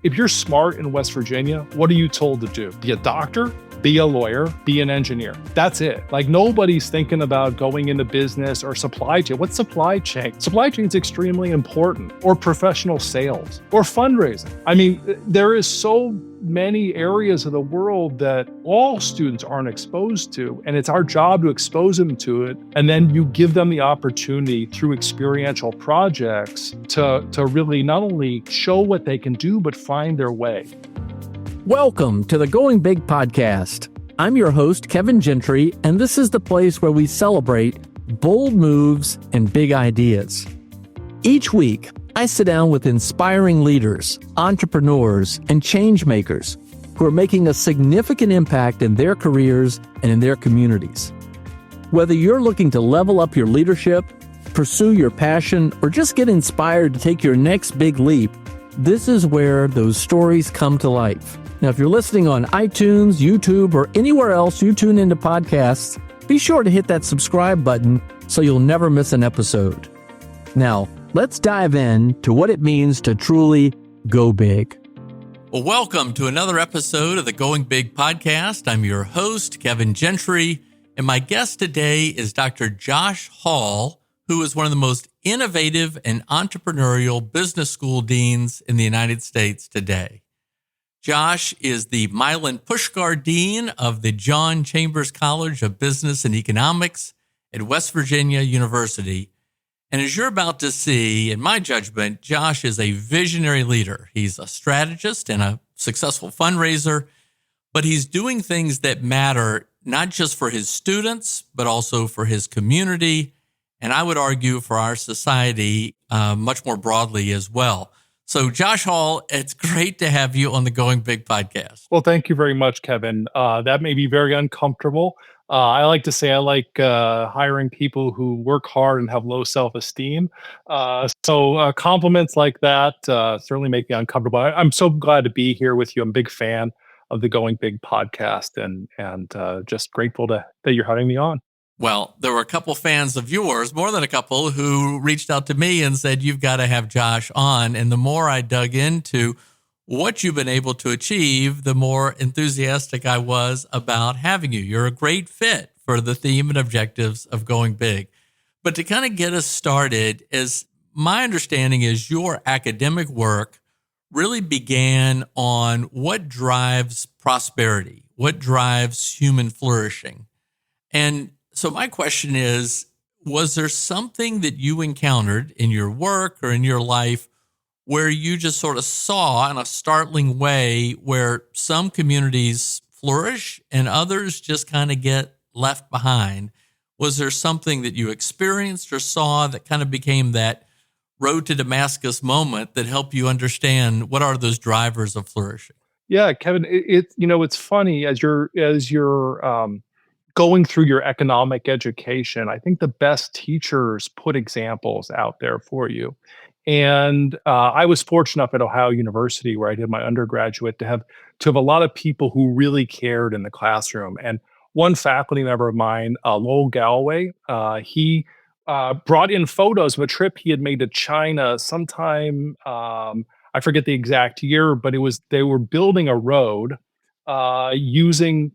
If you're smart in West Virginia, what are you told to do? Be a doctor, be a lawyer, be an engineer. That's it. Like nobody's thinking about going into business or supply chain. What's supply chain? Supply chain is extremely important, or professional sales, or fundraising. I mean, there is so many areas of the world that all students aren't exposed to, and it's our job to expose them to it. And then you give them the opportunity through experiential projects to really not only show what they can do, but find their way. Welcome to the Going Big podcast. I'm your host, Kevin Gentry, and this is the place where we celebrate bold moves and big ideas. Each week, I sit down with inspiring leaders, entrepreneurs, and change makers who are making a significant impact in their careers and in their communities. Whether you're looking to level up your leadership, pursue your passion, or just get inspired to take your next big leap, this is where those stories come to life. Now, if you're listening on iTunes, YouTube, or anywhere else you tune into podcasts, be sure to hit that subscribe button so you'll never miss an episode. Now, let's dive in to what it means to truly go big. Well, welcome to another episode of the Going Big podcast. I'm your host, Kevin Gentry, and my guest today is Dr. Josh Hall, who is one of the most innovative and entrepreneurial business school deans in the United States today. Josh is the Milan Pushkar Dean of the John Chambers College of Business and Economics at West Virginia University. And as you're about to see, in my judgment, Josh is a visionary leader. He's a strategist and a successful fundraiser, but he's doing things that matter not just for his students, but also for his community, and I would argue for our society much more broadly as well. So Josh Hall, it's great to have you on the Going Big podcast. Well, thank you very much, Kevin. That may be very uncomfortable. I like to say I like hiring people who work hard and have low self-esteem. So compliments like that certainly make me uncomfortable. I'm so glad to be here with you. I'm a big fan of the Going Big podcast and just grateful that you're having me on. Well, there were a couple fans of yours, more than a couple, who reached out to me and said, you've got to have Josh on. And the more I dug into what you've been able to achieve, the more enthusiastic I was about having you. You're a great fit for the theme and objectives of Going Big. But to kind of get us started, as my understanding is your academic work really began on what drives prosperity, what drives human flourishing. And so my question is, was there something that you encountered in your work or in your life where you just sort of saw in a startling way where some communities flourish and others just kind of get left behind? Was there something that you experienced or saw that kind of became that road to Damascus moment that helped you understand what are those drivers of flourishing? Yeah, Kevin, it's funny as you're going through your economic education, I think the best teachers put examples out there for you. And I was fortunate enough at Ohio University, where I did my undergraduate, to have a lot of people who really cared in the classroom. And one faculty member of mine, Lowell Galloway, he brought in photos of a trip he had made to China sometime, I forget the exact year, but they were building a road using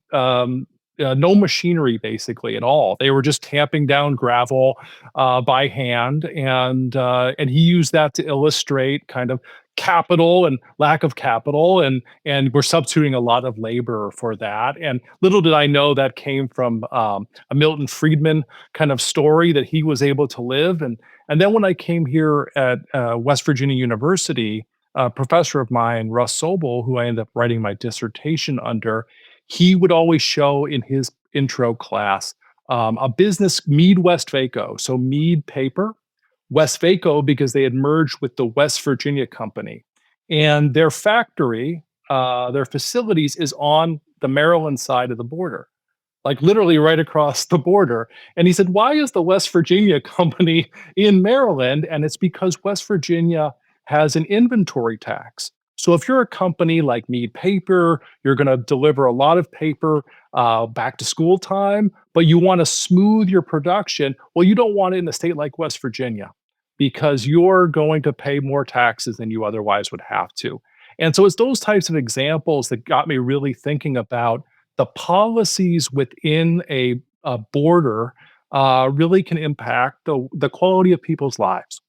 no machinery basically at all. They were just tamping down gravel by hand, and he used that to illustrate kind of capital and lack of capital, and we're substituting a lot of labor for that. And little did I know that came from a Milton Friedman kind of story that he was able to live. And then when I came here at West Virginia University, a professor of mine, Russ Sobel, who I ended up writing my dissertation under, he would always show in his intro class a business, Mead Westvaco. So Mead paper, Westvaco because they had merged with the West Virginia company. And their factory, their facilities is on the Maryland side of the border, like literally right across the border. And he said, why is the West Virginia company in Maryland? And it's because West Virginia has an inventory tax. So if you're a company like Mead Paper, you're going to deliver a lot of paper back to school time, but you want to smooth your production. Well, you don't want it in a state like West Virginia because you're going to pay more taxes than you otherwise would have to. And so it's those types of examples that got me really thinking about the policies within a border really can impact the quality of people's lives.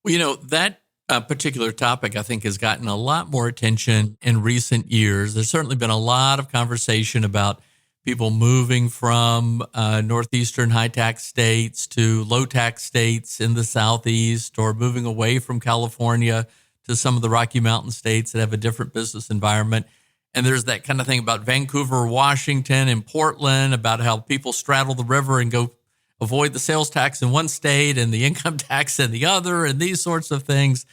Well, that particular topic, I think, has gotten a lot more attention in recent years. There's certainly been a lot of conversation about people moving from northeastern high tax states to low tax states in the southeast, or moving away from California to some of the Rocky Mountain states that have a different business environment. And there's that kind of thing about Vancouver, Washington, and Portland, about how people straddle the river and go avoid the sales tax in one state and the income tax in the other, and these sorts of things.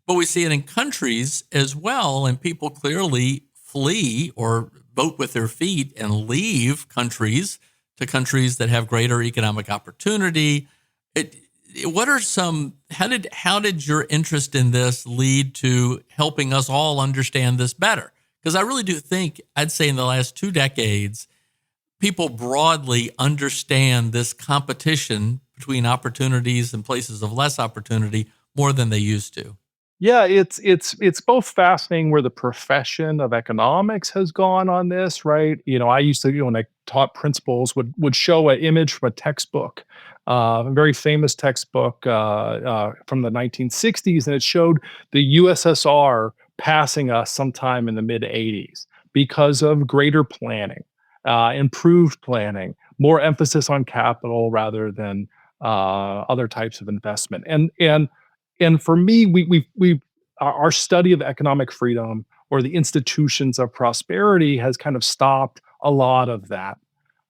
But we see it in countries as well, and people clearly flee or vote with their feet and leave countries to countries that have greater economic opportunity. How did your interest in this lead to helping us all understand this better? Because I really do think, I'd say in the last 2 decades, people broadly understand this competition between opportunities and places of less opportunity more than they used to. Yeah, it's both fascinating where the profession of economics has gone on this, right? I used to, when I taught principles, would show an image from a textbook, a very famous textbook from the 1960s, and it showed the USSR passing us sometime in the mid 80s because of greater planning, improved planning, more emphasis on capital rather than other types of investment, and for me, our study of economic freedom or the institutions of prosperity has kind of stopped a lot of that.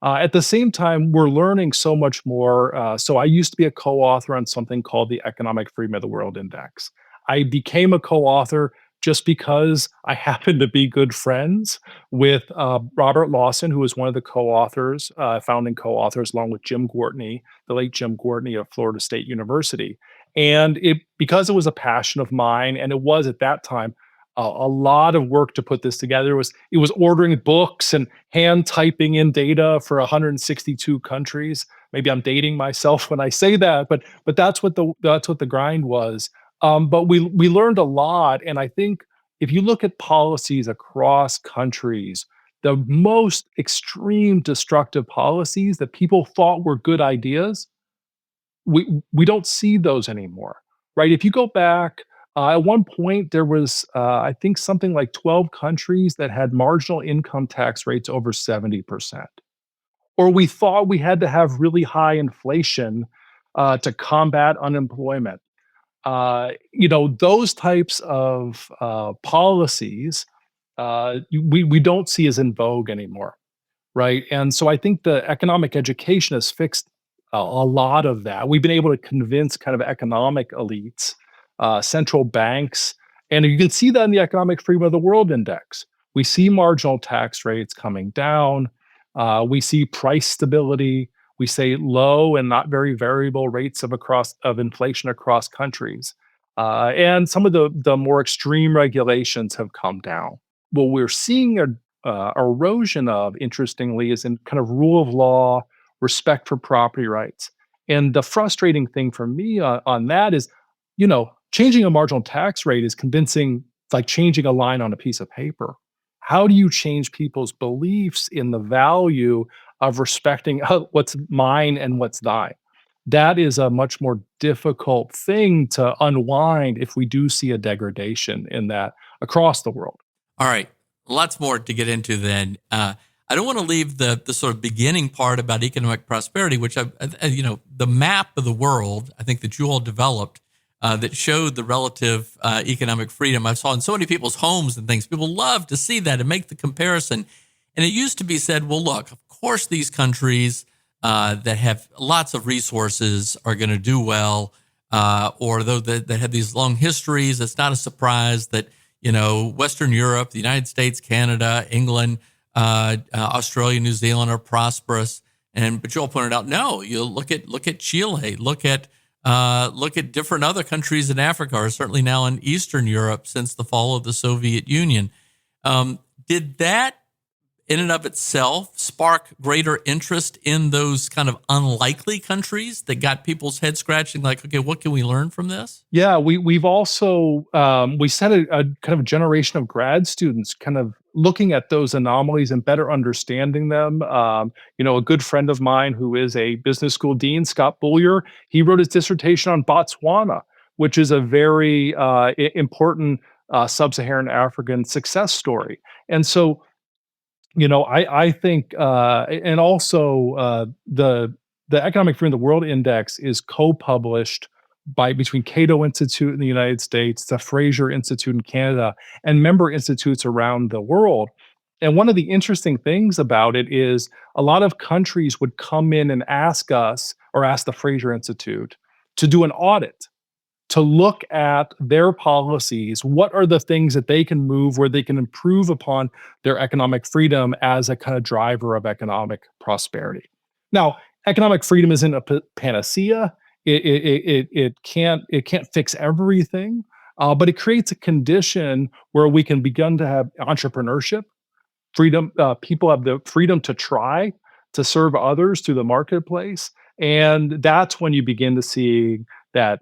At the same time, we're learning so much more. So I used to be a co-author on something called the Economic Freedom of the World Index. I became a co-author just because I happened to be good friends with Robert Lawson, who was one of the co-authors, founding co-authors, along with Jim Gortney, the late Jim Gortney of Florida State University. And because it was a passion of mine, and it was at that time a lot of work to put this together. It was ordering books and hand typing in data for 162 countries. Maybe I'm dating myself when I say that, but that's what the grind was. But we learned a lot, and I think if you look at policies across countries, the most extreme destructive policies that people thought were good ideas, we don't see those anymore, right? If you go back, at one point there was I think something like 12 countries that had marginal income tax rates over 70%. Or we thought we had to have really high inflation to combat unemployment. Those types of policies we don't see as in vogue anymore, right? And so I think the economic education has fixed a lot of that. We've been able to convince kind of economic elites, central banks, and you can see that in the Economic Freedom of the World Index. We see marginal tax rates coming down. We see price stability. We say low and not very variable rates of inflation across countries, and some of the more extreme regulations have come down. What we're seeing a erosion of, interestingly, is in kind of rule of law, respect for property rights. And the frustrating thing for me on that is, changing a marginal tax rate is convincing, like changing a line on a piece of paper. How do you change people's beliefs in the value of respecting what's mine and what's thine? That is a much more difficult thing to unwind if we do see a degradation in that across the world. All right, lots more to get into then. I don't want to leave the sort of beginning part about economic prosperity, which the map of the world, I think that you all developed that showed the relative economic freedom. I saw in so many people's homes and things. People love to see that and make the comparison. And it used to be said, well, look, of course, these countries that have lots of resources are going to do well, or though that have these long histories. It's not a surprise that Western Europe, the United States, Canada, England, Australia, New Zealand are prosperous. But Joel pointed out, no, you look at Chile, look at different other countries in Africa, or certainly now in Eastern Europe since the fall of the Soviet Union. Did that in and of itself spark greater interest in those kind of unlikely countries that got people's head scratching like, okay, what can we learn from this? Yeah, we've also we sent a kind of generation of grad students kind of looking at those anomalies and better understanding them. A good friend of mine who is a business school dean, Scott Bullier, he wrote his dissertation on Botswana, which is a very important sub-Saharan African success story. And so I think, and also the Economic Freedom of the World Index is co-published by between Cato Institute in the United States, the Fraser Institute in Canada, and member institutes around the world. And one of the interesting things about it is a lot of countries would come in and ask us or ask the Fraser Institute to do an audit to look at their policies. What are the things that they can move where they can improve upon their economic freedom as a kind of driver of economic prosperity? Now, economic freedom isn't a panacea. It can't fix everything, but it creates a condition where we can begin to have entrepreneurship freedom. People have the freedom to try to serve others through the marketplace, and that's when you begin to see that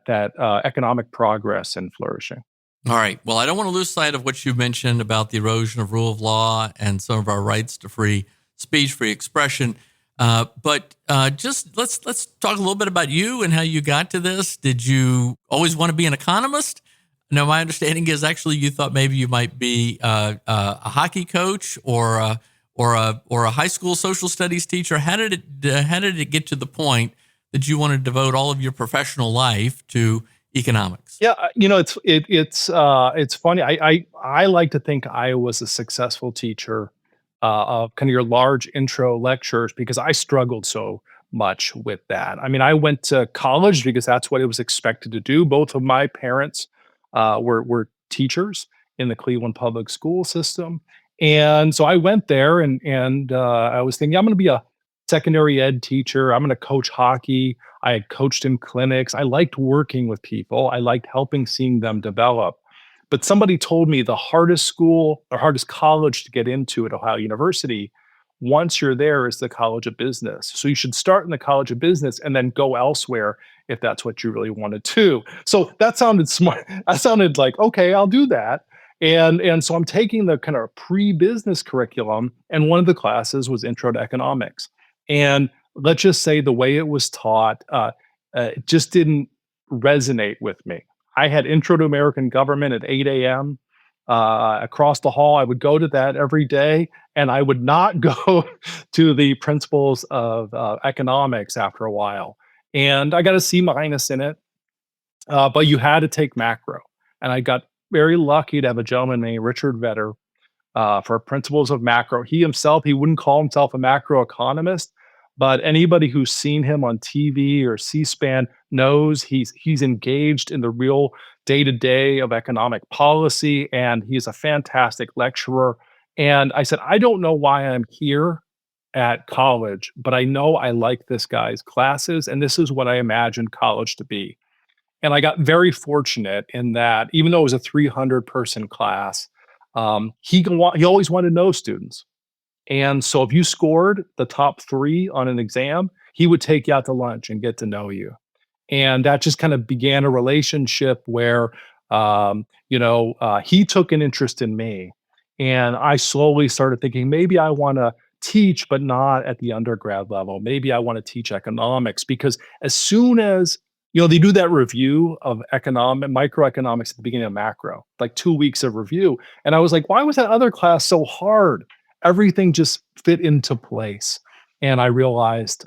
economic progress and flourishing. All right. Well, I don't want to lose sight of what you mentioned about the erosion of rule of law and some of our rights to free speech, free expression. But just let's talk a little bit about you and how you got to this. Did you always want to be an economist? No, my understanding is actually you thought maybe you might be a hockey coach or a high school social studies teacher. How did it get to the point that you want to devote all of your professional life to economics? Yeah, it's funny. I like to think I was a successful teacher of kind of your large intro lectures because I struggled so much with that. I mean, I went to college because that's what it was expected to do. Both of my parents were teachers in the Cleveland public school system, and so I went there and I was thinking I'm going to be a secondary ed teacher. I'm going to coach hockey. I had coached in clinics. I liked working with people. I liked helping seeing them develop. But somebody told me the hardest school or hardest college to get into at Ohio University, once you're there, is the College of Business. So you should start in the College of Business and then go elsewhere if that's what you really want to do. So that sounded smart. That sounded like, okay, I'll do that. And so I'm taking the kind of pre-business curriculum, and one of the classes was Intro to Economics. And let's just say the way it was taught it just didn't resonate with me. I had Intro to American Government at 8 a.m. Across the hall. I would go to that every day, and I would not go to the principles of economics after a while. And I got a C minus in it, but you had to take macro. And I got very lucky to have a gentleman named Richard Vedder for principles of macro. He wouldn't call himself a macroeconomist, but anybody who's seen him on TV or C-SPAN knows he's engaged in the real day-to-day of economic policy, and he's a fantastic lecturer. And I said, I don't know why I'm here at college, but I know I like this guy's classes, and this is what I imagined college to be. And I got very fortunate in that, even though it was a 300-person class, he always wanted to know students. And so if you scored the top 3 on an exam, he would take you out to lunch and get to know you. And that just kind of began a relationship where, he took an interest in me. And I slowly started thinking, maybe I want to teach, but not at the undergrad level. Maybe I want to teach economics, because as soon as they do that review of microeconomics at the beginning of macro, like 2 weeks of review. And I was like, why was that other class so hard? Everything just fit into place. And I realized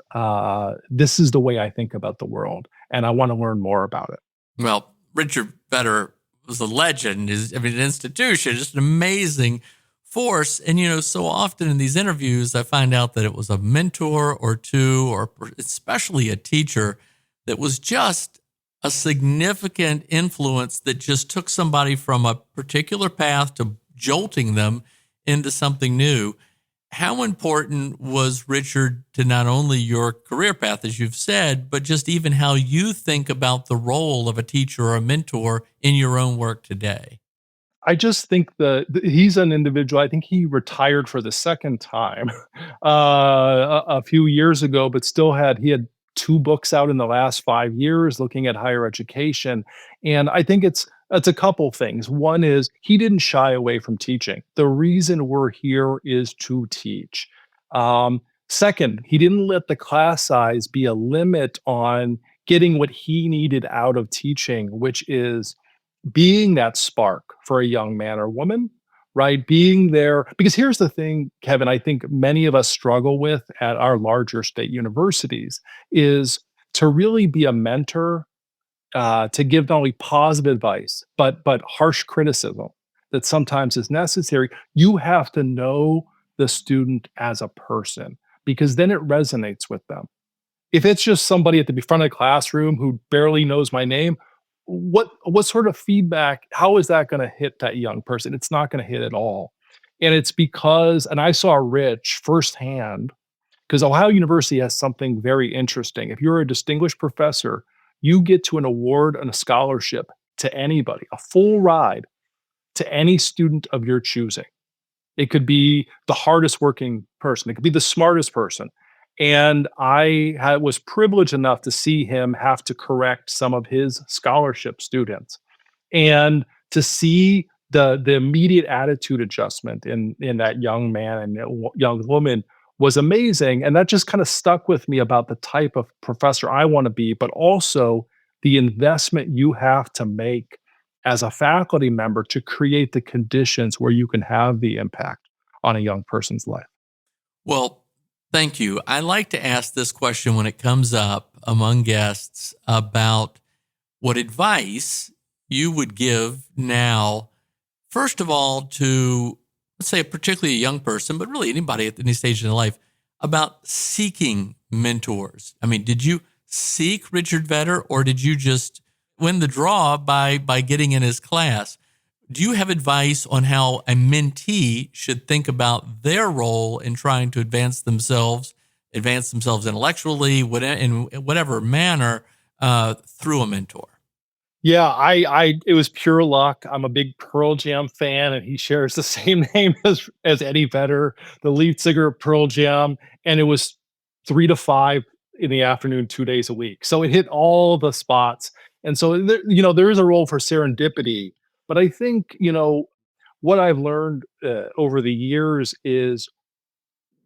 this is the way I think about the world, and I want to learn more about it. Well, Richard Vedder was a legend, an institution, just an amazing force. And, so often in these interviews, I find out that it was a mentor or two, or especially a teacher that was just a significant influence that just took somebody from a particular path to jolting them into something new. How important was Richard to not only your career path, as you've said, but just even how you think about the role of a teacher or a mentor in your own work today? I just think he's an individual. I think he retired for the second time a few years ago, but he had two books out in the last 5 years looking at higher education, and I think it's a couple things. One is he didn't shy away from teaching. The reason we're here is to teach. Second, he didn't let the class size be a limit on getting what he needed out of teaching, which is being that spark for a young man or woman, right? Being there. Because here's the thing, Kevin, I think many of us struggle with at our larger state universities is to really be a mentor, to give not only positive advice, but harsh criticism that sometimes is necessary. You have to know the student as a person because then it resonates with them. If it's just somebody at the front of the classroom who barely knows my name, what sort of feedback, how is that gonna hit that young person? It's not gonna hit at all. And it's because and I saw Rich firsthand, because Ohio University has something very interesting. If you're a distinguished professor, you get to an award and a scholarship to anybody, a full ride to any student of your choosing. It could be the hardest working person. It could be the smartest person. And was privileged enough to see him have to correct some of his scholarship students, and to see the immediate attitude adjustment in that young man and young woman was amazing. And that just kind of stuck with me about the type of professor I want to be, but also the investment you have to make as a faculty member to create the conditions where you can have the impact on a young person's life. Well, thank you. I like to ask this question when it comes up among guests about what advice you would give now, first of all, to, let's say, particularly a young person, but really anybody at any stage in their life, about seeking mentors. I mean, did you seek Richard Vedder, or did you just win the draw by getting in his class? Do you have advice on how a mentee should think about their role in trying to advance themselves intellectually, in whatever manner, through a mentor? Yeah, it was pure luck. I'm a big Pearl Jam fan, and he shares the same name as Eddie Vedder, the lead singer of Pearl Jam, and it was 3 to 5 in the afternoon, 2 days a week. So it hit all the spots. And so there is a role for serendipity, but I think, what I've learned over the years is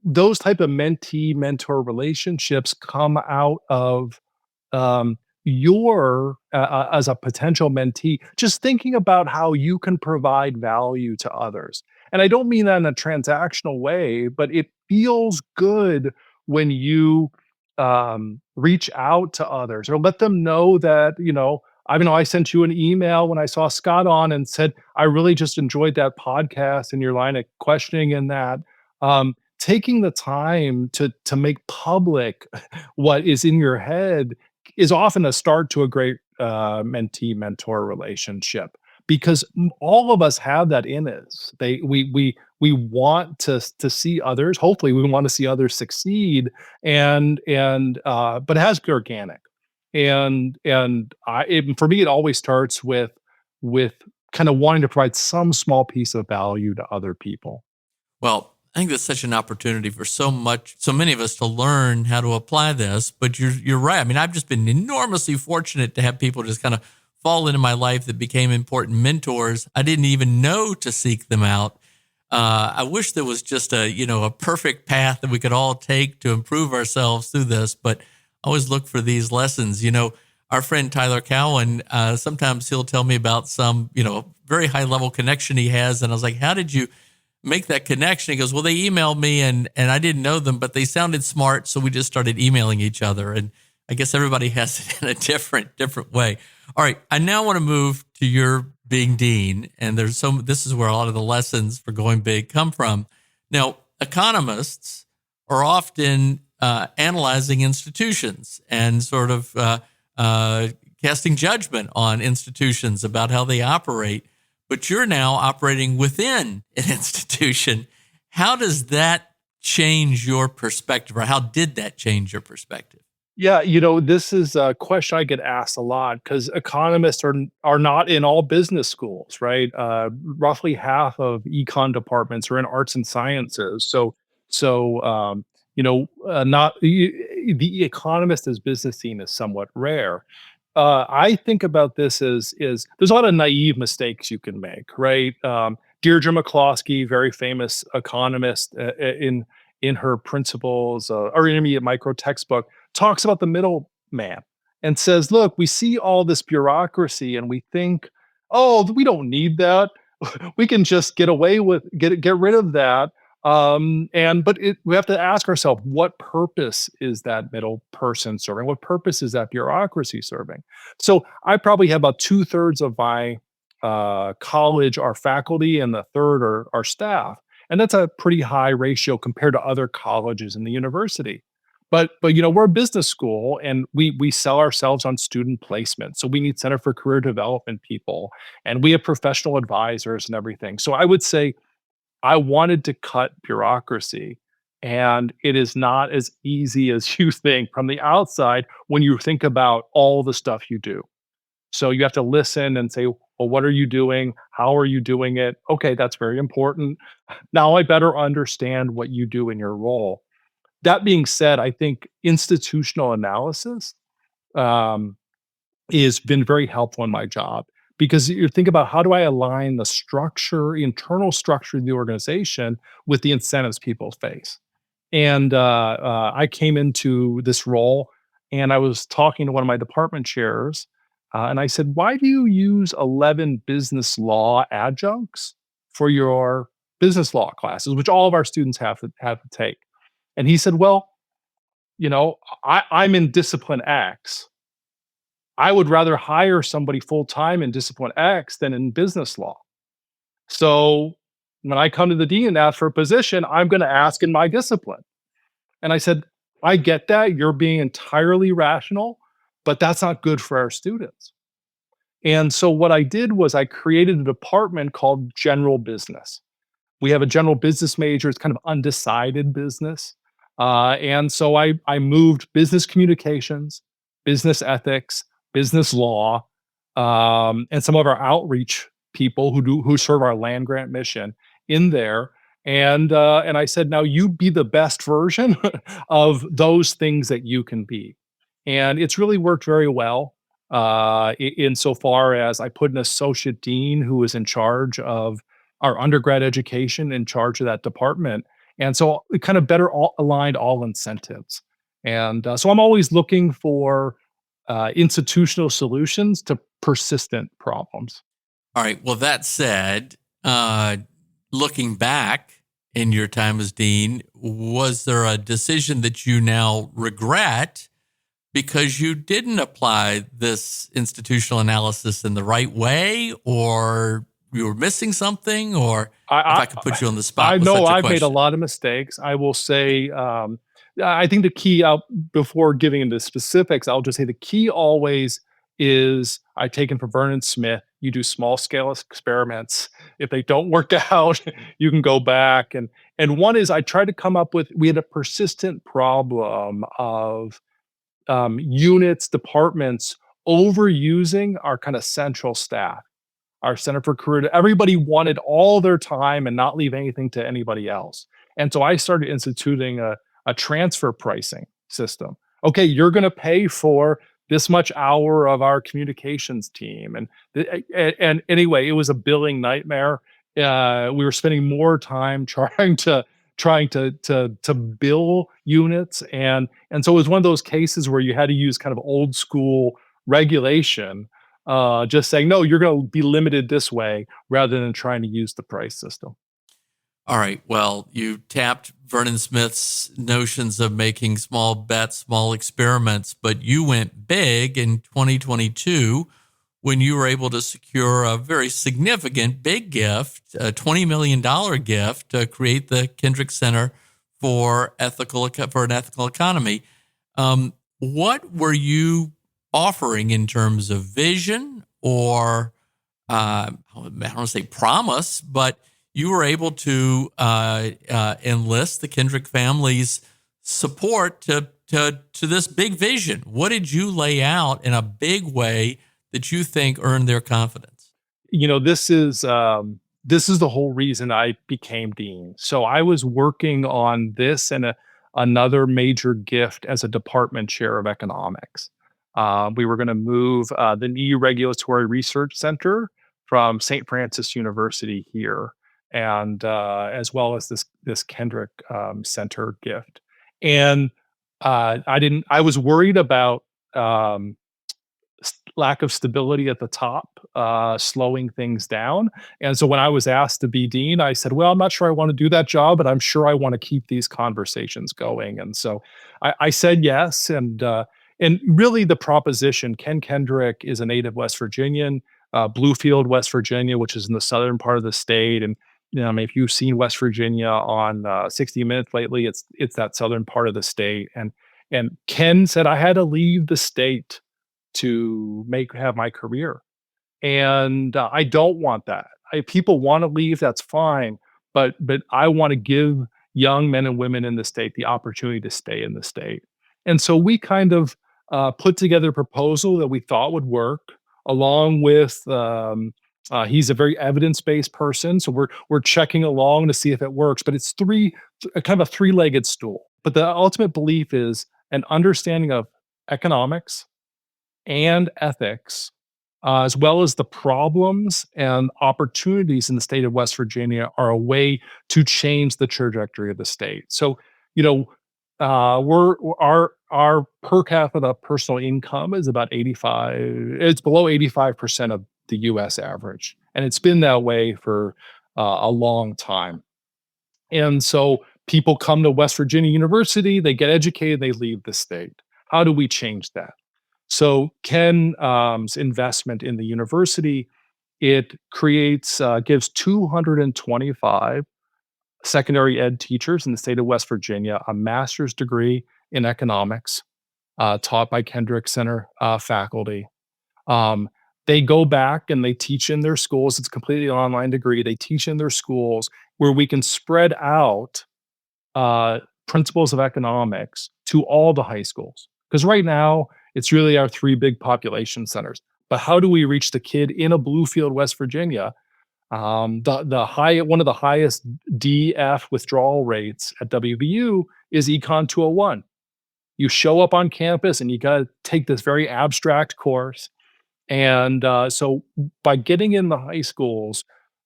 those type of mentee mentor relationships come out of your as a potential mentee, just thinking about how you can provide value to others. And I don't mean that in a transactional way, but it feels good when you reach out to others or let them know that, I sent you an email when I saw Scott on and said, I really just enjoyed that podcast and your line of questioning in that. Taking the time to make public what is in your head is often a start to a great mentee mentor relationship, because all of us have that in us. We want to see others. Hopefully, we want to see others succeed, but it has to be organic. For me, it always starts with kind of wanting to provide some small piece of value to other people. Well, I think that's such an opportunity for so many of us to learn how to apply this. But you're right. I mean, I've just been enormously fortunate to have people just kind of fall into my life that became important mentors. I didn't even know to seek them out. I wish there was just a perfect path that we could all take to improve ourselves through this. But I always look for these lessons. Our friend Tyler Cowan, sometimes he'll tell me about some, very high level connection he has. And I was like, how did you make that connection? He goes, well, they emailed me and I didn't know them, but they sounded smart. So we just started emailing each other. And I guess everybody has it in a different way. All right. I now want to move to your being dean. And this is where a lot of the lessons for going big come from. Now, economists are often analyzing institutions and sort of casting judgment on institutions about how they operate. But you're now operating within an institution. How does that change your perspective, or how did that change your perspective? Yeah, this is a question I get asked a lot because economists are not in all business schools, right? Roughly half of econ departments are in arts and sciences. Not the economist as business scene is somewhat rare. I think about this as is there's a lot of naive mistakes you can make, right? Deirdre McCloskey, very famous economist, in her principles or intermediate micro textbook talks about the middleman and says, look, we see all this bureaucracy and we think, oh, we don't need that. We can just get rid of that. We have to ask ourselves, what purpose is that middle person serving? What purpose is that bureaucracy serving? So I probably have about 2/3 of my college are faculty and the third are staff. And that's a pretty high ratio compared to other colleges in the university. But we're a business school and we sell ourselves on student placement. So we need Center for Career Development people and we have professional advisors and everything. So I would say I wanted to cut bureaucracy. And it is not as easy as you think from the outside when you think about all the stuff you do. So you have to listen and say, well, what are you doing? How are you doing it? Okay, that's very important. Now I better understand what you do in your role. That being said, I think institutional analysis um, has been very helpful in my job because you think about how do I align the structure, internal structure of the organization with the incentives people face. And I came into this role and I was talking to one of my department chairs and I said, why do you use 11 business law adjuncts for your business law classes, which all of our students have to take? And he said, well, I'm in discipline X. I would rather hire somebody full time in discipline X than in business law. So when I come to the dean and ask for a position, I'm going to ask in my discipline. And I said, I get that. You're being entirely rational, but that's not good for our students. And so what I did was I created a department called general business. We have a general business major. It's kind of undecided business. And so I moved business communications, business ethics, business law, and some of our outreach people who serve our land grant mission in there. And I said, now you be the best version of those things that you can be. And it's really worked very well insofar as I put an associate dean who was in charge of our undergrad education in charge of that department. And so it kind of better aligned all incentives. And so I'm always looking for institutional solutions to persistent problems. All right. Well, that said, looking back in your time as dean, was there a decision that you now regret because you didn't apply this institutional analysis in the right way, or you were missing something, or if I could put you on the spot I with know such a I've made a question? lot of mistakes. I will say, I think the key out before giving into specifics, I'll just say the key always is I've taken from Vernon Smith. You do small scale experiments. If they don't work out, you can go back and one is I tried to come up with. We had a persistent problem of units, departments overusing our kind of central staff, our Center for Career. Everybody wanted all their time and not leave anything to anybody else. And so I started instituting a transfer pricing system. Okay, you're going to pay for this much hour of our communications team. And anyway, it was a billing nightmare. We were spending more time trying to bill units and so it was one of those cases where you had to use kind of old school regulation, just saying no, you're going to be limited this way rather than trying to use the price system. All right. Well, you tapped Vernon Smith's notions of making small bets, small experiments, but you went big in 2022 when you were able to secure a very significant big gift, a $20 million gift to create the Kendrick Center for an ethical economy. What were you offering in terms of vision or I don't want to say promise, but you were able to enlist the Kendrick family's support to to this big vision? What did you lay out in a big way that you think earned their confidence? This is the whole reason I became dean. So I was working on this and another major gift as a department chair of economics. We were going to move the NEU Regulatory Research Center from St. Francis University here, and as well as this Kendrick Center gift. And I didn't. I was worried about um, lack of stability at the top, slowing things down. And so when I was asked to be dean, I said, "Well, I'm not sure I want to do that job, but I'm sure I want to keep these conversations going." And so I said yes. And really, the proposition: Ken Kendrick is a native West Virginian, Bluefield, West Virginia, which is in the southern part of the state. And I mean, if you've seen West Virginia on 60 Minutes lately, it's that southern part of the state. And Ken said I had to leave the state to have my career. And I don't want that. People want to leave, that's fine, but I want to give young men and women in the state the opportunity to stay in the state. And so we kind of put together a proposal that we thought would work, along with he's a very evidence-based person, so we're checking along to see if it works. But it's kind of a three-legged stool. But the ultimate belief is an understanding of economics and ethics, as well as the problems and opportunities in the state of West Virginia, are a way to change the trajectory of the state. So, you know, we're our per capita personal income is about 85. It's below 85% of the U.S. average, and it's been that way for a long time. And so people come to West Virginia University, they get educated, they leave the state. How do we change that? So Ken's investment in the university, it gives 225 secondary ed teachers in the state of West Virginia a master's degree in economics, taught by Kendrick Center faculty. Um, they go back and they teach in their schools. It's a completely online degree. They teach in their schools where we can spread out uh, principles of economics to all the high schools. Because right now, it's really our three big population centers. But how do we reach the kid in a Bluefield, West Virginia? One of the highest DF withdrawal rates at WVU is Econ 201. You show up on campus and you got to take this very abstract course. And so by getting in the high schools,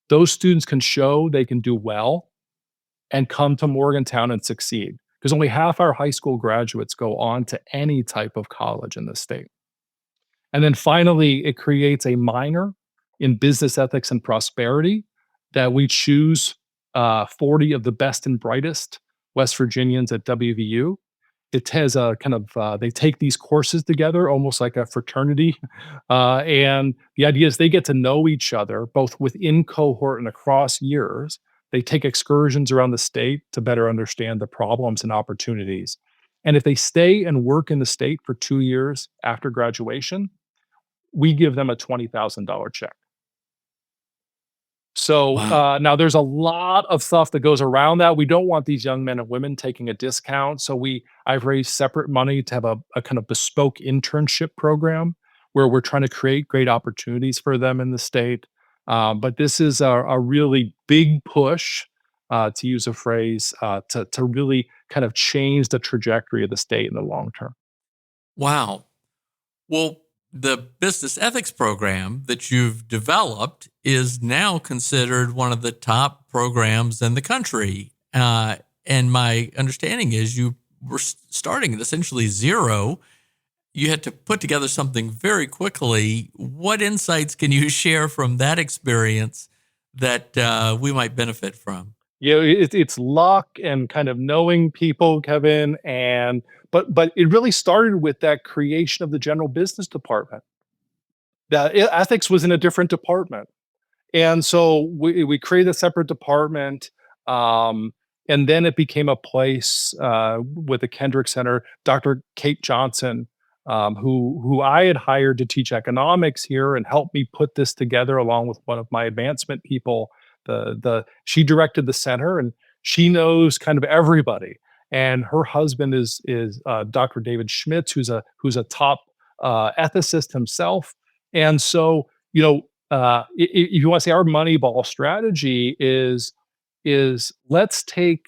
those students can show they can do well and come to Morgantown and succeed. Because only half our high school graduates go on to any type of college in the state. And then finally, it creates a minor in business ethics and prosperity that we choose 40 of the best and brightest West Virginians at WVU. It has a kind of, they take these courses together almost like a fraternity. And the idea is they get to know each other both within cohort and across years. They take excursions around the state to better understand the problems and opportunities. And if they stay and work in the state for 2 years after graduation, we give them a $20,000 check. So Wow. now there's a lot of stuff that goes around that. We don't want these young men and women taking a discount. So I've raised separate money to have a kind of bespoke internship program where we're trying to create great opportunities for them in the state. But this is a really big push, to use a phrase, to really kind of change the trajectory of the state in the long term. Wow. Well, the business ethics program that you've developed is now considered one of the top programs in the country. And my understanding is you were starting at essentially zero. You had to put together something very quickly. What insights can you share from that experience that we might benefit from? Yeah, it's luck and kind of knowing people, Kevin, but it really started with that creation of the general business department. That ethics was in a different department. And so we created a separate department, and then it became a place with the Kendrick Center. Dr. Kate Johnson, who I had hired to teach economics here and help me put this together, along with one of my advancement people. She directed the center, and she knows kind of everybody. and her husband is Dr. David Schmitz, who's a top ethicist himself. And so, if you want to say our Moneyball strategy is let's take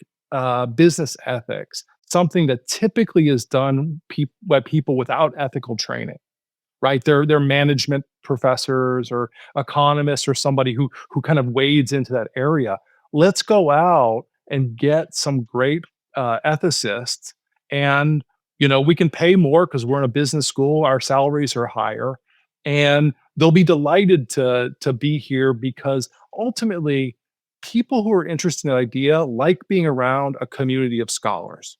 business ethics, something that typically is done by people without ethical training, right? They're management professors or economists or somebody who kind of wades into that area. Let's go out and get some great ethicists, and we can pay more because we're in a business school. Our salaries are higher, and they'll be delighted to be here because ultimately, people who are interested in an idea like being around a community of scholars.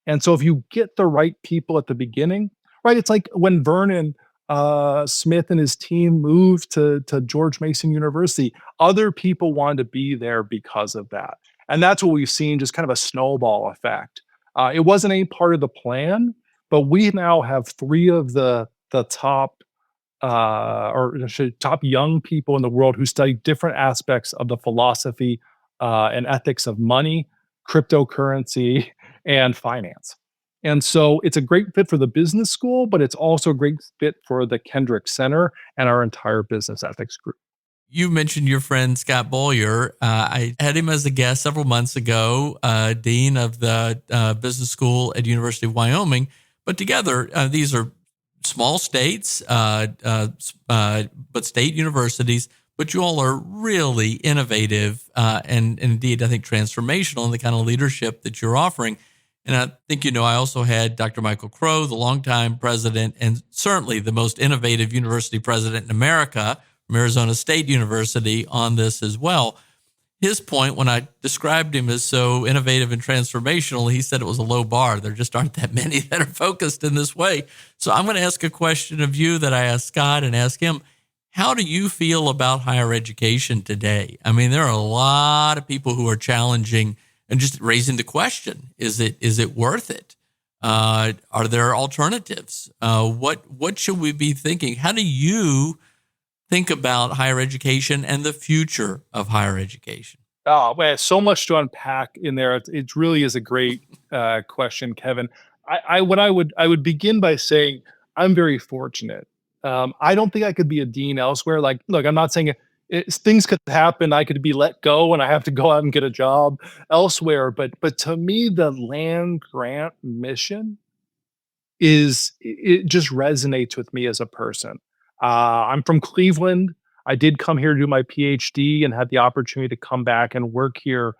And so if you get the right people at the beginning, right? It's like when Vernon Smith and his team moved to George Mason University, other people wanted to be there because of that. And that's what we've seen, just kind of a snowball effect. It wasn't any part of the plan, but we now have three of the top or actually top young people in the world who study different aspects of the philosophy and ethics of money, cryptocurrency, and finance. And so it's a great fit for the business school, but it's also a great fit for the Kendrick Center and our entire business ethics group. You mentioned your friend Scott Boyer. I had him as a guest several months ago, dean of the business school at University of Wyoming. But together, these are small states, but state universities. But you all are really innovative and indeed, I think, transformational in the kind of leadership that you're offering. And I think, I also had Dr. Michael Crow, the longtime president and certainly the most innovative university president in America from Arizona State University on this as well. His point, when I described him as so innovative and transformational, he said it was a low bar. There just aren't that many that are focused in this way. So I'm going to ask a question of you that I asked Scott and ask him. How do you feel about higher education today? I mean, there are a lot of people who are challenging and just raising the question: Is it worth it? Are there alternatives? What should we be thinking? How do you think about higher education and the future of higher education? Oh man, so much to unpack in there. It really is a great question, Kevin. I would begin by saying I'm very fortunate. I don't think I could be a dean elsewhere. Like, look, I'm not saying things could happen. I could be let go, and I have to go out and get a job elsewhere. But to me, the land grant mission it just resonates with me as a person. I'm from Cleveland. I did come here to do my PhD and had the opportunity to come back and work here.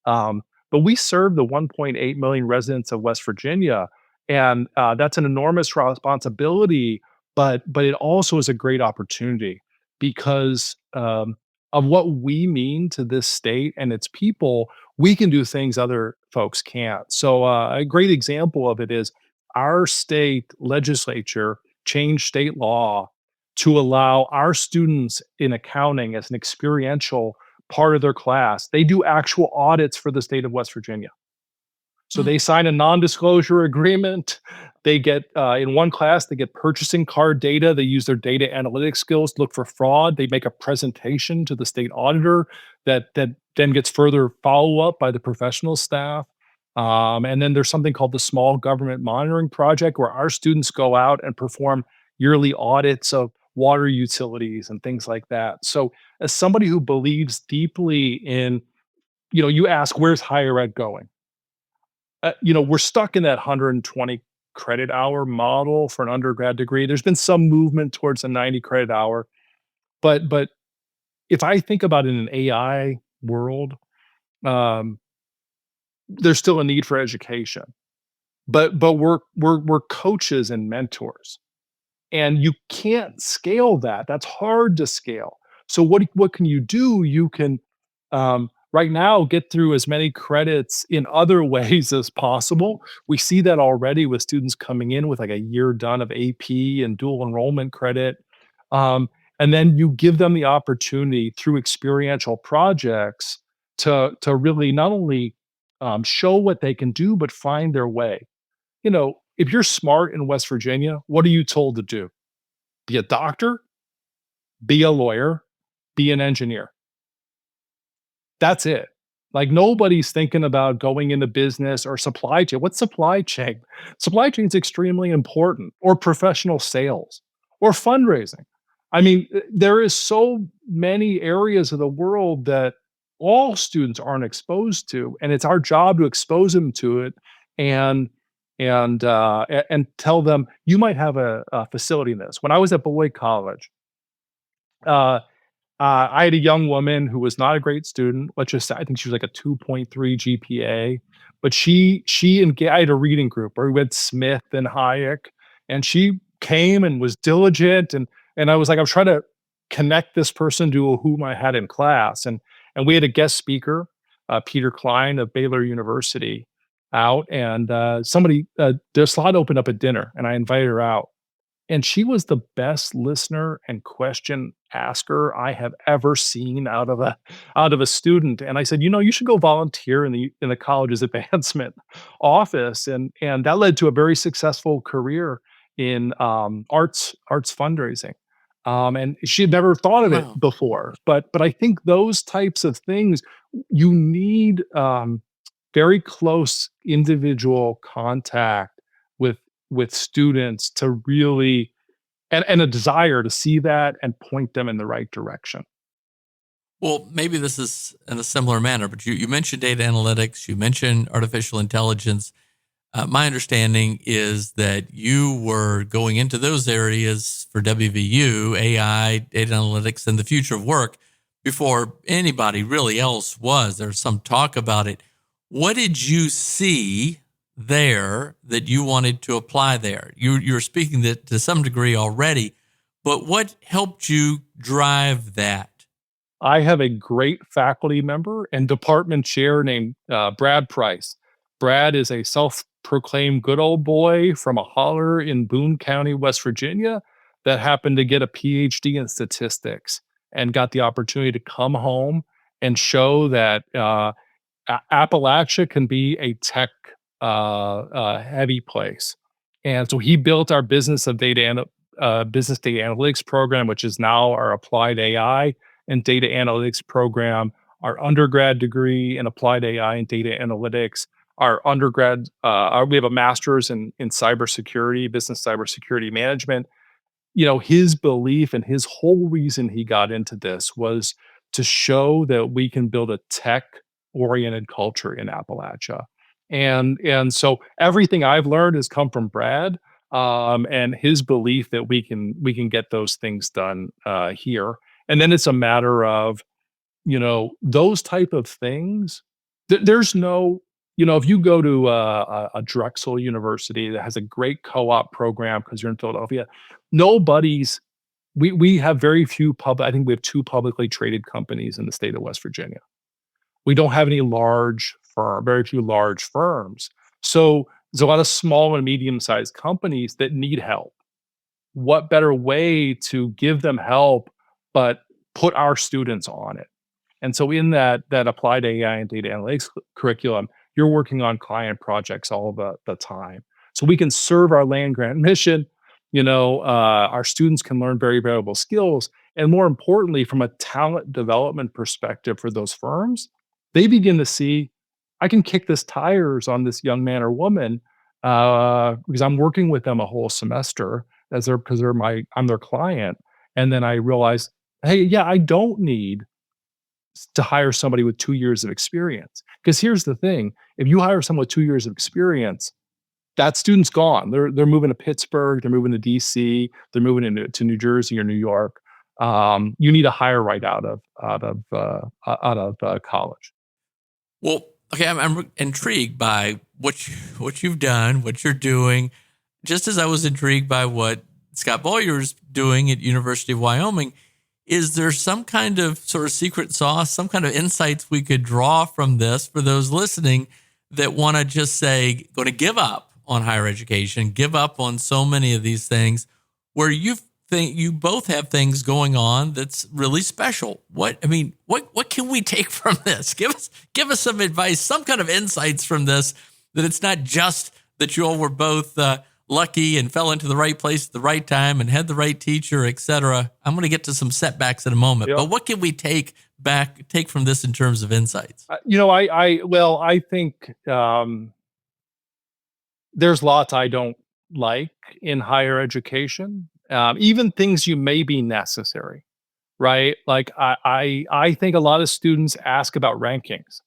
But we serve the 1.8 million residents of West Virginia, and that's an enormous responsibility. But it also is a great opportunity because of what we mean to this state and its people. We can do things other folks can't. So a great example of it is our state legislature changed state law to allow our students in accounting as an experiential part of their class. They do actual audits for the state of West Virginia. So they sign a non-disclosure agreement. They get in one class, they get purchasing card data. They use their data analytics skills to look for fraud. They make a presentation to the state auditor that then gets further follow up by the professional staff. And then there's something called the Small Government Monitoring Project, where our students go out and perform yearly audits of water utilities and things like that. So, as somebody who believes deeply in, you ask, where's higher ed going? We're stuck in that 120 credit hour model for an undergrad degree. There's been some movement towards a 90 credit hour, but if I think about it in an AI world, um, there's still a need for education. But we're coaches and mentors, and you can't scale that. That's hard to scale. So what can you do? You can right now get through as many credits in other ways as possible. We see that already with students coming in with like a year done of AP and dual enrollment credit. Um, and then you give them the opportunity through experiential projects to really not only show what they can do, but find their way. If you're smart in West Virginia, what are you told to do? Be a doctor, be a lawyer, be an engineer. That's it. Like nobody's thinking about going into business or supply chain. What's supply chain? Supply chain is extremely important, or professional sales, or fundraising. I mean, there is so many areas of the world that all students aren't exposed to, and it's our job to expose them to it and and tell them you might have a facility in this. When I was at Beloit College, uh, I had a young woman who was not a great student. Let's just say I think she was like a 2.3 GPA, but I had a reading group where we had Smith and Hayek, and she came and was diligent, and I was trying to connect this person to whom I had in class, and we had a guest speaker, Peter Klein of Baylor University, out, and their slot opened up at dinner, and I invited her out, and she was the best listener and question asker I have ever seen out of a student. And I said, "You know, you should go volunteer in the college's advancement office." And that led to a very successful career in arts fundraising. And she had never thought of it Wow. before. But I think those types of things you need very close individual contact with students to really and a desire to see that and point them in the right direction. Well, maybe this is in a similar manner, but you mentioned data analytics, you mentioned artificial intelligence. My understanding is that you were going into those areas for WVU, AI, data analytics, and the future of work before anybody really else was. There's some talk about it. What did you see there that you wanted to apply there? You're speaking that to some degree already, but what helped you drive that? I have a great faculty member and department chair named Brad Price. Brad is a self-proclaimed good old boy from a holler in Boone County, West Virginia, that happened to get a PhD in statistics and got the opportunity to come home and show that Appalachia can be a tech heavy place. And so he built our business data analytics program, which is now our applied AI and data analytics program, our undergrad degree in applied AI and data analytics, our undergrad, we have a master's in cybersecurity, business cybersecurity management. You know, his belief and his whole reason he got into this was to show that we can build a tech oriented culture in Appalachia. And so everything I've learned has come from Brad, and his belief that we can get those things done here. And then it's a matter of, you know, those type of things. There's no, you know, if you go to a Drexel University that has a great co-op program because you're in Philadelphia, nobody's we have very few I think we have two publicly traded companies in the state of West Virginia. We don't have any very few large firms. So there's a lot of small and medium-sized companies that need help. What better way to give them help but put our students on it? And so in that applied AI and data analytics curriculum, you're working on client projects all the time. So we can serve our land grant mission. You know, our students can learn very valuable skills, and more importantly, from a talent development perspective for those firms, they begin to see, I can kick this tires on this young man or woman because I'm working with them a whole semester because I'm their client, and then I realize, hey, yeah, I don't need to hire somebody with 2 years of experience. Because here's the thing: if you hire someone with 2 years of experience, that student's gone. They're moving to Pittsburgh, they're moving to DC, they're moving to New Jersey or New York. You need to hire right out of college. Well, okay, I'm intrigued by what you've done, what you're doing, just as I was intrigued by what Scott Boyer's doing at University of Wyoming. Is there some kind of sort of secret sauce, some kind of insights we could draw from this for those listening that want to just say, going to give up on higher education, give up on so many of these things, where you both have things going on that's really special? What can we take from this? Give us some advice, some kind of insights from this, that it's not just that you all were both lucky and fell into the right place at the right time and had the right teacher, etc. I'm going to get to some setbacks in a moment, Yep. but what can we take from this in terms of insights? I think there's lots I don't like in higher education, even things you may be necessary, right? Like I think a lot of students ask about rankings.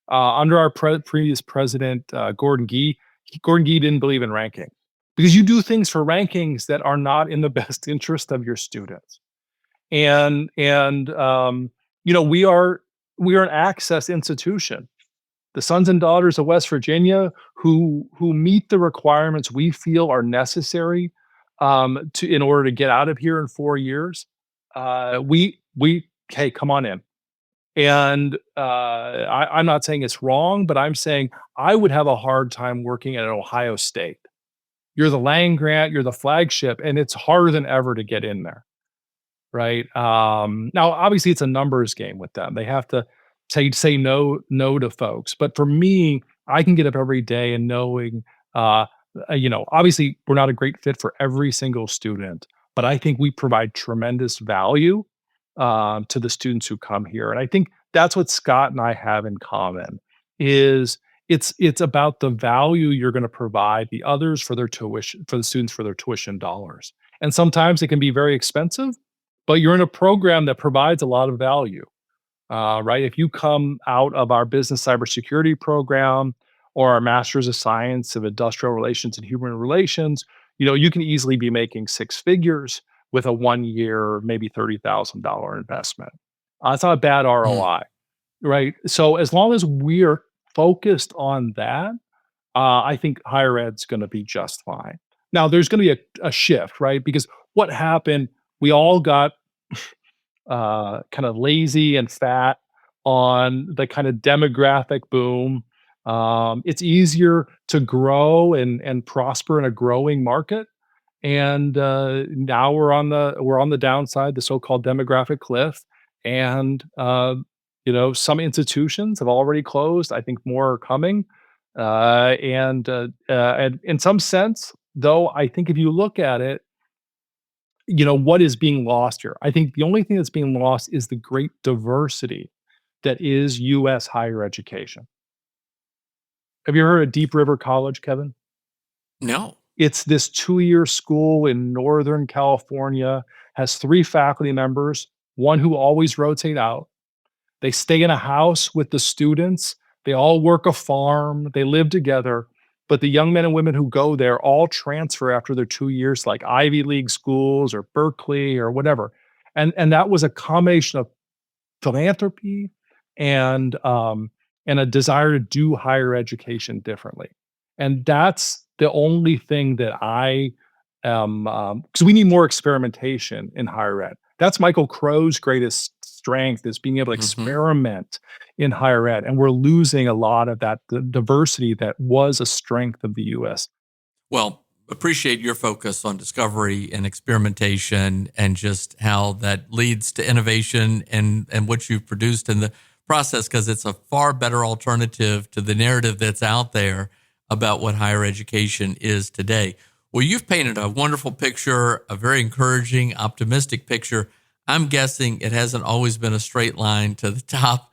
Under our previous president, Gordon Gee didn't believe in ranking because you do things for rankings that are not in the best interest of your students. And we are an access institution. The sons and daughters of West Virginia who meet the requirements we feel are necessary to in order to get out of here in 4 years. We Hey, come on in. And I'm not saying it's wrong, but I'm saying I would have a hard time working at Ohio State. You're the land grant, you're the flagship, and it's harder than ever to get in there, right? Now, obviously, it's a numbers game with them. They have to say no to folks. But for me, I can get up every day and knowing, obviously, we're not a great fit for every single student, but I think we provide tremendous value to the students who come here. And I think that's what Scott and I have in common is it's about the value you're going to provide the others for their tuition for the students for their tuition dollars. And sometimes it can be very expensive, but you're in a program that provides a lot of value, right? If you come out of our business cybersecurity program or our master's of science of industrial relations and human relations, you can easily be making six figures with a 1 year, maybe $30,000 investment. It's not a bad Hmm. ROI, right? So as long as we're focused on that, I think higher ed's going to be just fine. Now, there's going to be a shift, right? Because what happened, we all got kind of lazy and fat on the kind of demographic boom. It's easier to grow and prosper in a growing market, and now we're on the downside, the so-called demographic cliff, and some institutions have already closed. I think more are coming, and in some sense, though, I think if you look at it, what is being lost here? I think the only thing that's being lost is the great diversity that is U.S. higher education. Have you heard of Deep River College, Kevin? No. It's this 2-year school in Northern California, has 3 faculty members, 1 who always rotate out. They stay in a house with the students. They all work a farm. They live together. But the young men and women who go there all transfer after their 2 years, like Ivy League schools or Berkeley or whatever. And that was a combination of philanthropy and and a desire to do higher education differently. And that's the only thing that I am because we need more experimentation in higher ed. That's Michael Crow's greatest strength is being able to Hmm. experiment in higher ed. And we're losing a lot of that the diversity that was a strength of the US. Well, appreciate your focus on discovery and experimentation and just how that leads to innovation and what you've produced in the process, because it's a far better alternative to the narrative that's out there about what higher education is today. Well, you've painted a wonderful picture, a very encouraging, optimistic picture. I'm guessing it hasn't always been a straight line to the top.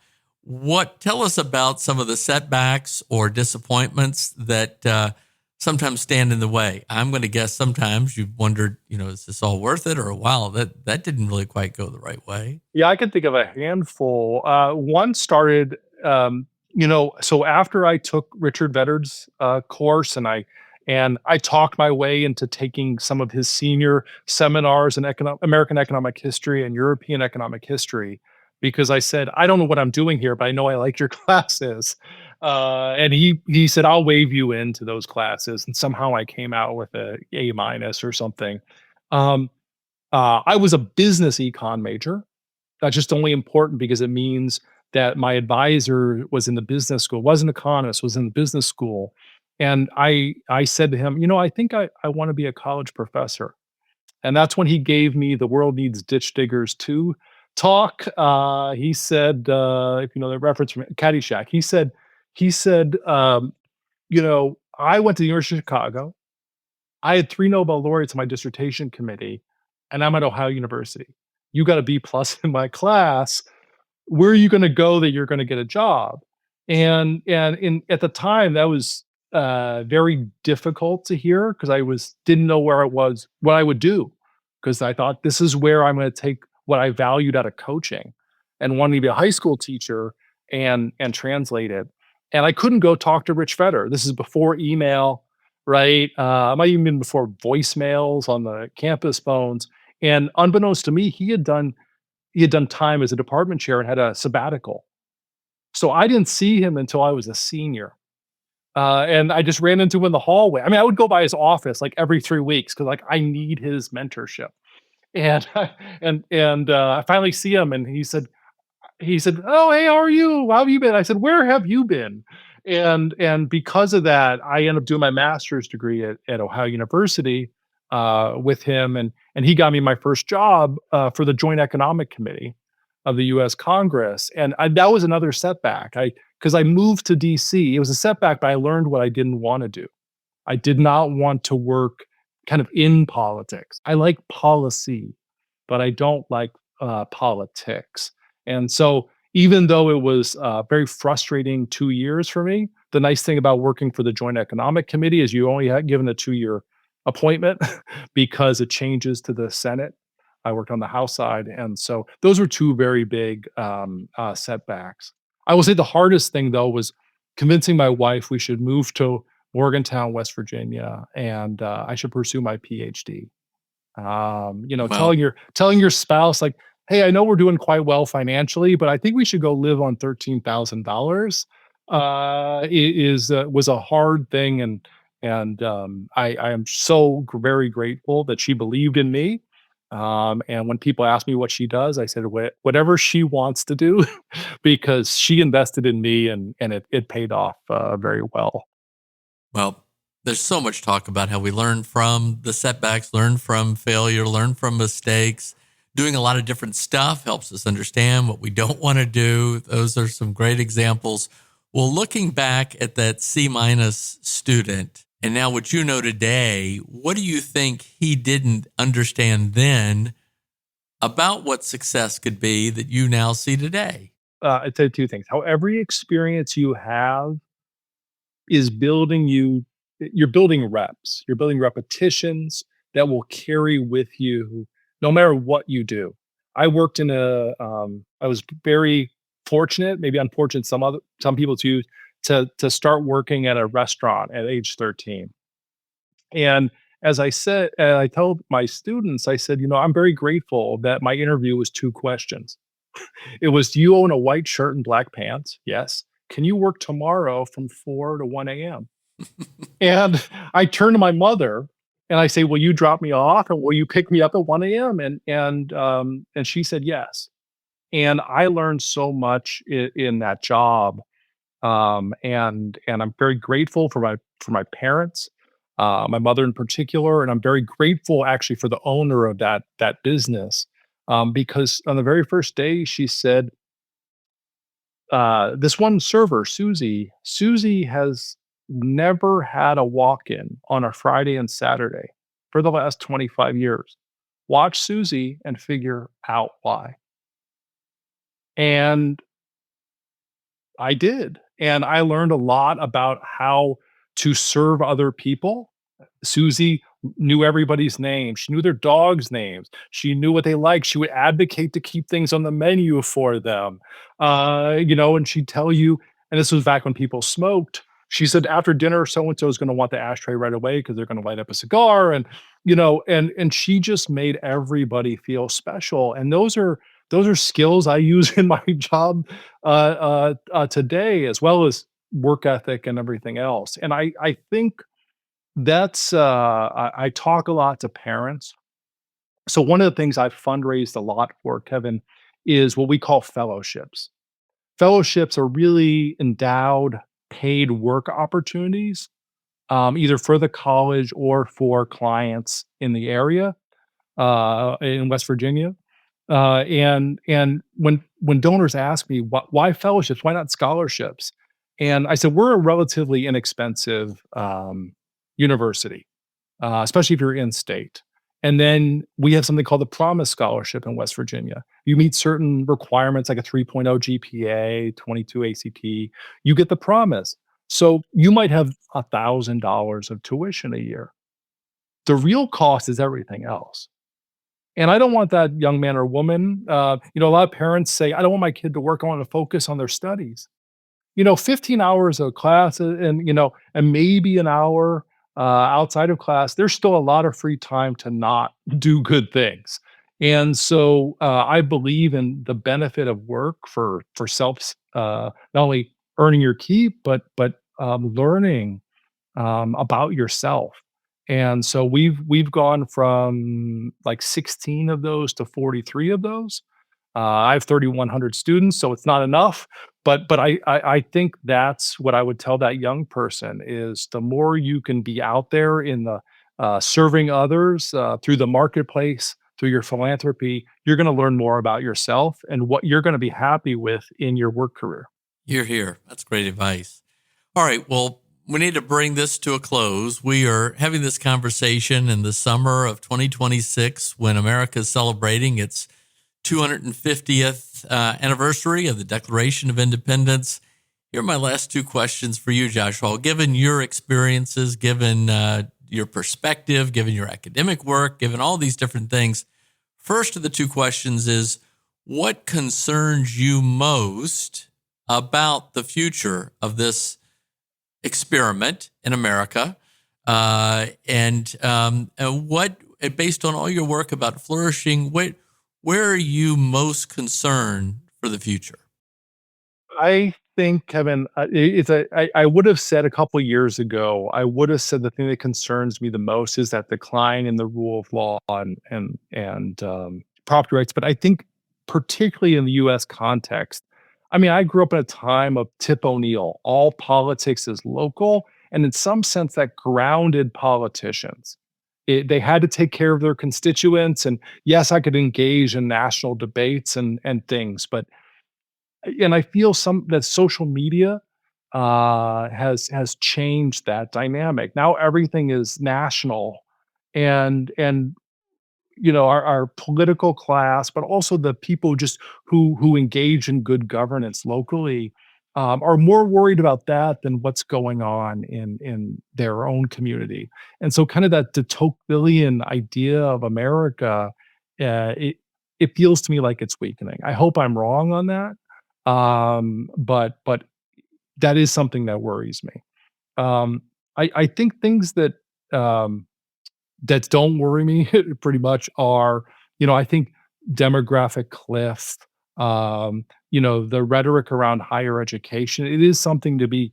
Tell us about some of the setbacks or disappointments that sometimes stand in the way. I'm going to guess sometimes you've wondered, is this all worth it? Or wow, that didn't really quite go the right way. Yeah, I can think of a handful. One started, so after I took Richard Veddard's course, and I talked my way into taking some of his senior seminars in American economic history and European economic history, because I said I don't know what I'm doing here, but I know I like your classes. And he said I'll wave you into those classes, and somehow I came out with a minus or something. Um, I was a business econ major. That's just only important because it means that my advisor was in the business school, was an economist, was in the business school. And I said to him, I think I want to be a college professor. And that's when he gave me the world needs ditch diggers too talk. He said, if you know the reference from Caddyshack, he said, I went to the University of Chicago. I had 3 Nobel laureates in my dissertation committee, and I'm at Ohio University. You got a B plus in my class. Where are you gonna go that you're gonna get a job? And in at the time, that was, very difficult to hear because I was didn't know where I was what I would do, because I thought, "This is where I'm gonna take what I valued out of coaching," and wanting to be a high school teacher and translate it. And I couldn't go talk to Rich Vedder. This is before email, right? Might even been before voicemails on the campus phones, and unbeknownst to me, he had done time as a department chair and had a sabbatical. So I didn't see him until I was a senior. And I just ran into him in the hallway. I mean, I would go by his office like every 3 weeks because like I need his mentorship. And I finally see him and he said, "Oh, hey, how are you? How have you been?" I said, "Where have you been?" And because of that, I ended up doing my master's degree at Ohio University with him, and he got me my first job for the Joint Economic Committee of the U.S. Congress, and that was another setback. Because I moved to D.C. It was a setback, but I learned what I didn't want to do. I did not want to work kind of in politics. I like policy, but I don't like politics. And so, even though it was very frustrating 2 years for me, the nice thing about working for the Joint Economic Committee is you only given a 2 year appointment because it changes to the Senate. I worked on the House side, and so those were two very big setbacks. I will say the hardest thing though was convincing my wife we should move to Morgantown, West Virginia, and I should pursue my PhD. Well, Telling your spouse like, "Hey, I know we're doing quite well financially, but I think we should go live on $13,000." Was a hard thing, and I am so very grateful that she believed in me. And when people ask me what she does, I said, Whatever she wants to do," because she invested in me, and it paid off very well. well, there's so much talk about how we learn from the setbacks, learn from failure, learn from mistakes. Doing a lot of different stuff helps us understand what we don't want to do. Those are some great examples. Well, looking back at that C minus student and now what you know today, what do you think he didn't understand then about what success could be that you now see today? I'd say two things. How every experience you have is you're building reps, you're building repetitions that will carry with you no matter what you do. I was very fortunate, maybe unfortunate, some people too, to start working at a restaurant at age 13. And as I said, and I told my students, I said, I'm very grateful that my interview was two questions. It was, "Do you own a white shirt and black pants?" Yes. "Can you work tomorrow from 4 to 1 a.m.?" And I turn to my mother and I say, "Will you drop me off and will you pick me up at 1 a.m.?" And she said yes. And I learned so much in that job. And I'm very grateful for my parents, my mother in particular, and I'm very grateful actually for the owner of that business, because on the very first day she said, "This one server, Susie has never had a walk-in on a Friday and Saturday for the last 25 years. Watch Susie and figure out why." And I did, and I learned a lot about how to serve other people. Susie knew everybody's name. She knew their dogs' names. She knew what they liked. She would advocate to keep things on the menu for them. And she'd tell you, and this was back when people smoked. She said, "After dinner, so and so is going to want the ashtray right away because they're going to light up a cigar." And she just made everybody feel special. And those are skills I use in my job today, as well as work ethic and everything else. And I think I talk a lot to parents. So one of the things I've fundraised a lot for, Kevin, is what we call fellowships. Fellowships are really endowed paid work opportunities, either for the college or for clients in the area in West Virginia. And when donors ask me why fellowships, why not scholarships, and I said we're a relatively inexpensive university. especially if you're in state. And then we have something called the Promise Scholarship in West Virginia. You meet certain requirements like a 3.0 GPA, 22 ACT, you get the Promise. So you might have $1,000 of tuition a year. The real cost is everything else. And I don't want that young man or woman, a lot of parents say, I don't want my kid to work, I want to focus on their studies. 15 hours of class and maybe an hour outside of class, there's still a lot of free time to not do good things. And so I believe in the benefit of work for self, not only earning your keep, but learning about yourself. And so we've gone from like 16 of those to 43 of those. I have 3,100 students, so it's not enough. But I think that's what I would tell that young person is the more you can be out there in the serving others through the marketplace, through your philanthropy, you're going to learn more about yourself and what you're going to be happy with in your work career. You're here. That's great advice. All right. Well, we need to bring this to a close. We are having this conversation in the summer of 2026 when America is celebrating its 250th anniversary of the Declaration of Independence. Here are my last two questions for you, Joshua. Given your experiences, given your perspective, given your academic work, given all these different things, first of the two questions is, what concerns you most about the future of this experiment in America? And what, based on all your work about flourishing, where are you most concerned for the future? I think, Kevin, I would have said a couple years ago, I would have said the thing that concerns me the most is that decline in the rule of law and property rights. But I think particularly in the U.S. context, I mean, I grew up in a time of Tip O'Neill. All politics is local, and in some sense, that grounded politicians. They had to take care of their constituents, and yes, I could engage in national debates and things, but and I feel that social media has changed that dynamic. Now everything is national, and our political class, but also the people just who engage in good governance locally are more worried about that than what's going on in their own community. And so, kind of that de Tocquevillian idea of America, it feels to me like it's weakening. I hope I'm wrong on that, but that is something that worries me. I think things that don't worry me pretty much are, I think demographic cliff, the rhetoric around higher education, it is something to be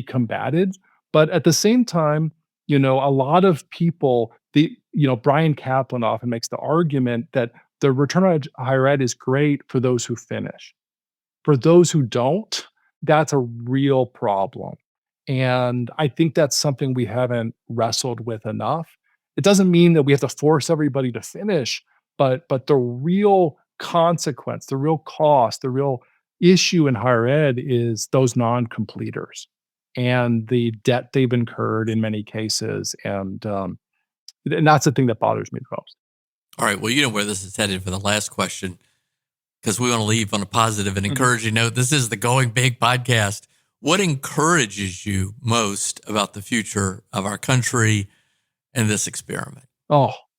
combated. But at the same time, a lot of people, Brian Kaplan often makes the argument that the return on higher ed is great for those who finish. For those who don't, that's a real problem. And I think that's something we haven't wrestled with enough. It doesn't mean that we have to force everybody to finish, but the real consequence, the real cost, the real issue in higher ed is those non-completers and the debt they've incurred in many cases. And that's the thing that bothers me the most. All right. Well, you know where this is headed for the last question, because we want to leave on a positive and encouraging note. This is the Going Big podcast. What encourages you most about the future of our country and this experiment?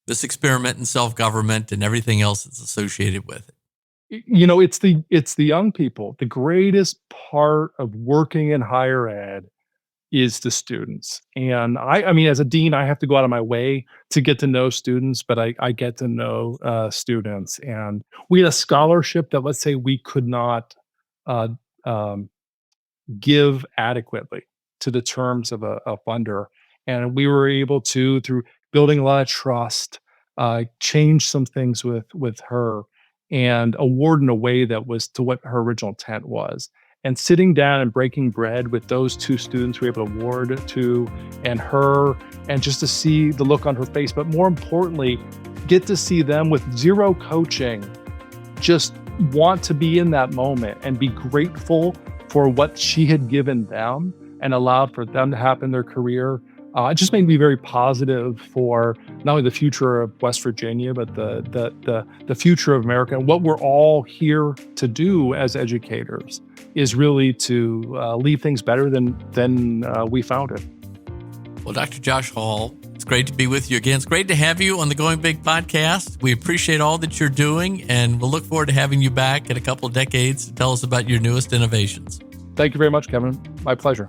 This experiment in self-government and everything else that's associated with it. It's the young people. The greatest part of working in higher ed is the students. And I mean, as a dean, I have to go out of my way to get to know students, but I get to know students. And we had a scholarship that, let's say, we could not uh, um, give adequately to the terms of a funder. And we were able to, through building a lot of trust, change some things with her and award in a way that was to what her original intent was. And sitting down and breaking bread with those two students we were able to award to and her, and just to see the look on her face, but more importantly, get to see them with zero coaching, just want to be in that moment and be grateful for what she had given them and allowed for them to happen in their career. It just made me very positive for not only the future of West Virginia, but the future of America. And what we're all here to do as educators is really to leave things better than we found it. Well, Dr. Josh Hall, it's great to be with you again. It's great to have you on the Going Big podcast. We appreciate all that you're doing, and we'll look forward to having you back in a couple of decades to tell us about your newest innovations. Thank you very much, Kevin. My pleasure.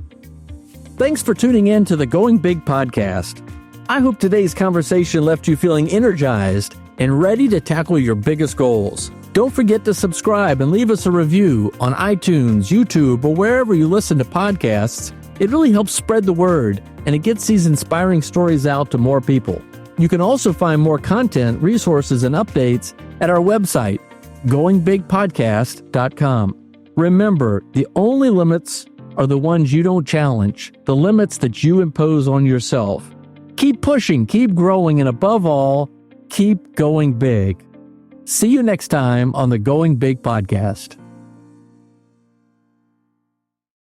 Thanks for tuning in to the Going Big podcast. I hope today's conversation left you feeling energized and ready to tackle your biggest goals. Don't forget to subscribe and leave us a review on iTunes, YouTube, or wherever you listen to podcasts. It really helps spread the word, and it gets these inspiring stories out to more people. You can also find more content, resources, and updates at our website, goingbigpodcast.com. Remember, the only limits are the ones you don't challenge, the limits that you impose on yourself. Keep pushing, keep growing, and above all, keep going big. See you next time on the Going Big podcast.